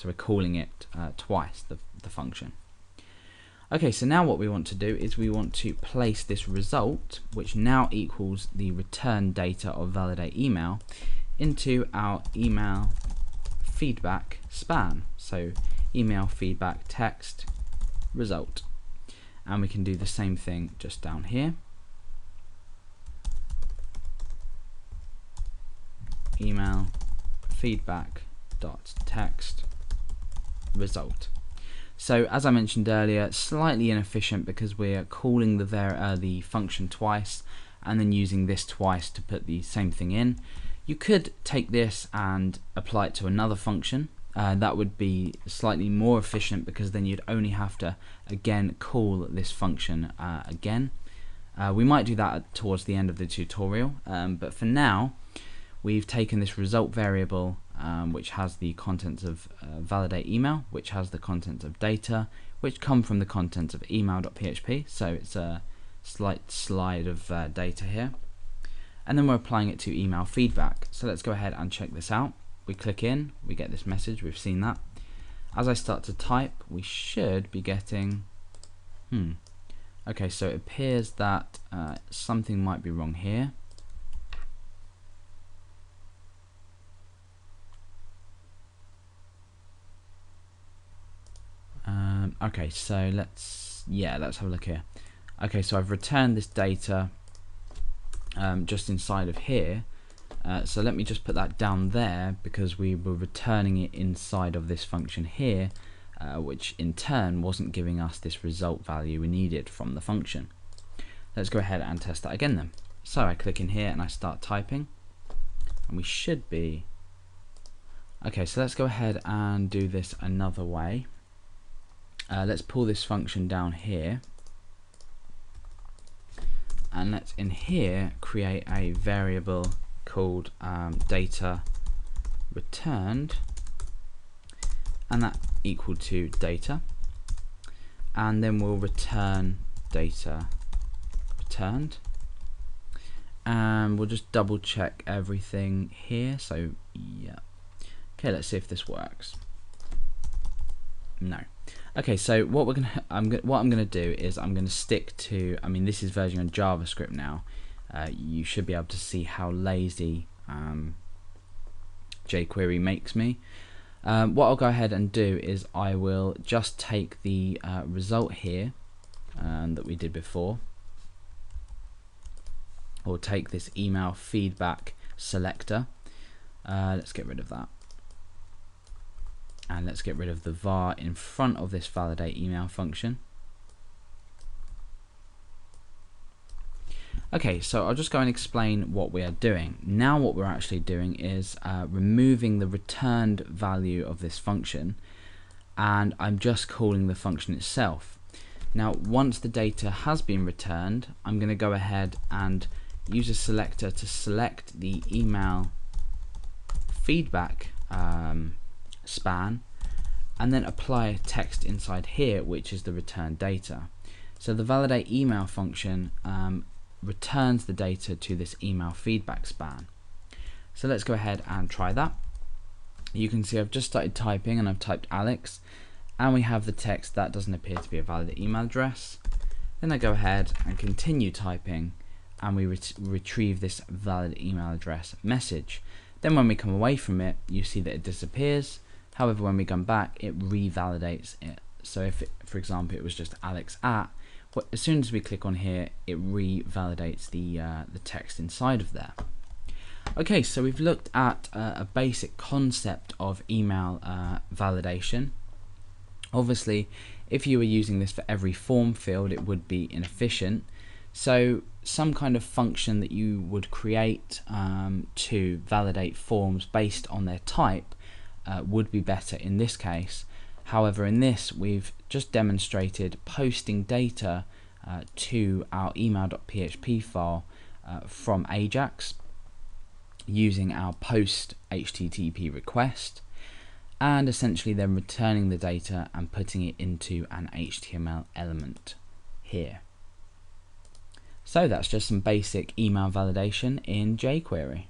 So we're calling it twice, the function. Okay, so now what we want to do is we want to place this result, which now equals the return data of validate email, into our email feedback span. So email feedback text result. And we can do the same thing just down here. Email feedback dot text result. So as I mentioned earlier, slightly inefficient because we're calling the function twice and then using this twice to put the same thing in. You could take this and apply it to another function. That would be slightly more efficient because then you'd only have to again call this function again. We might do that towards the end of the tutorial, but for now we've taken this result variable which has the contents of validate email, which has the contents of data, which come from the contents of email.php. So it's a slight slide of data here. And then we're applying it to email feedback. So let's go ahead and check this out. We click in, we get this message, we've seen that. As I start to type, we should be getting, okay, so it appears that something might be wrong here. Okay, so let's have a look here. Okay, so I've returned this data just inside of here. So let me just put that down there because we were returning it inside of this function here, which in turn wasn't giving us this result value we needed from the function. Let's go ahead and test that again then. So I click in here and I start typing, and we should be okay. So let's go ahead and do this another way. Let's pull this function down here, and let's in here create a variable called data returned, and that equal to data, and then we'll return data returned, and we'll just double check everything here. So yeah, okay, let's see if this works. No. Okay, so what I'm gonna do is I'm gonna stick to, I mean, this is version on JavaScript now. You should be able to see how lazy jQuery makes me. What I'll go ahead and do is I will just take the result here that we did before, or take this email feedback selector. Let's get rid of that. And let's get rid of the var in front of this validate email function. Okay, so I'll just go and explain what we are doing. Now what we're actually doing is removing the returned value of this function, and I'm just calling the function itself. Now once the data has been returned, I'm going to go ahead and use a selector to select the email feedback span, and then apply text inside here, which is the return data. So the validate email function returns the data to this email feedback span. So let's go ahead and try that. You can see I've just started typing and I've typed Alex, and we have the text that doesn't appear to be a valid email address. Then I go ahead and continue typing, and we retrieve this valid email address message. Then when we come away from it, you see that it disappears. However, when we come back, it revalidates it. So if, for example, it was just Alex at, as soon as we click on here, it revalidates the text inside of there. Okay, so we've looked at a basic concept of email validation. Obviously, if you were using this for every form field, it would be inefficient. So some kind of function that you would create to validate forms based on their type would be better in this case. However, in this we've just demonstrated posting data to our email.php file from Ajax using our post HTTP request, and essentially then returning the data and putting it into an HTML element here. So that's just some basic email validation in jQuery.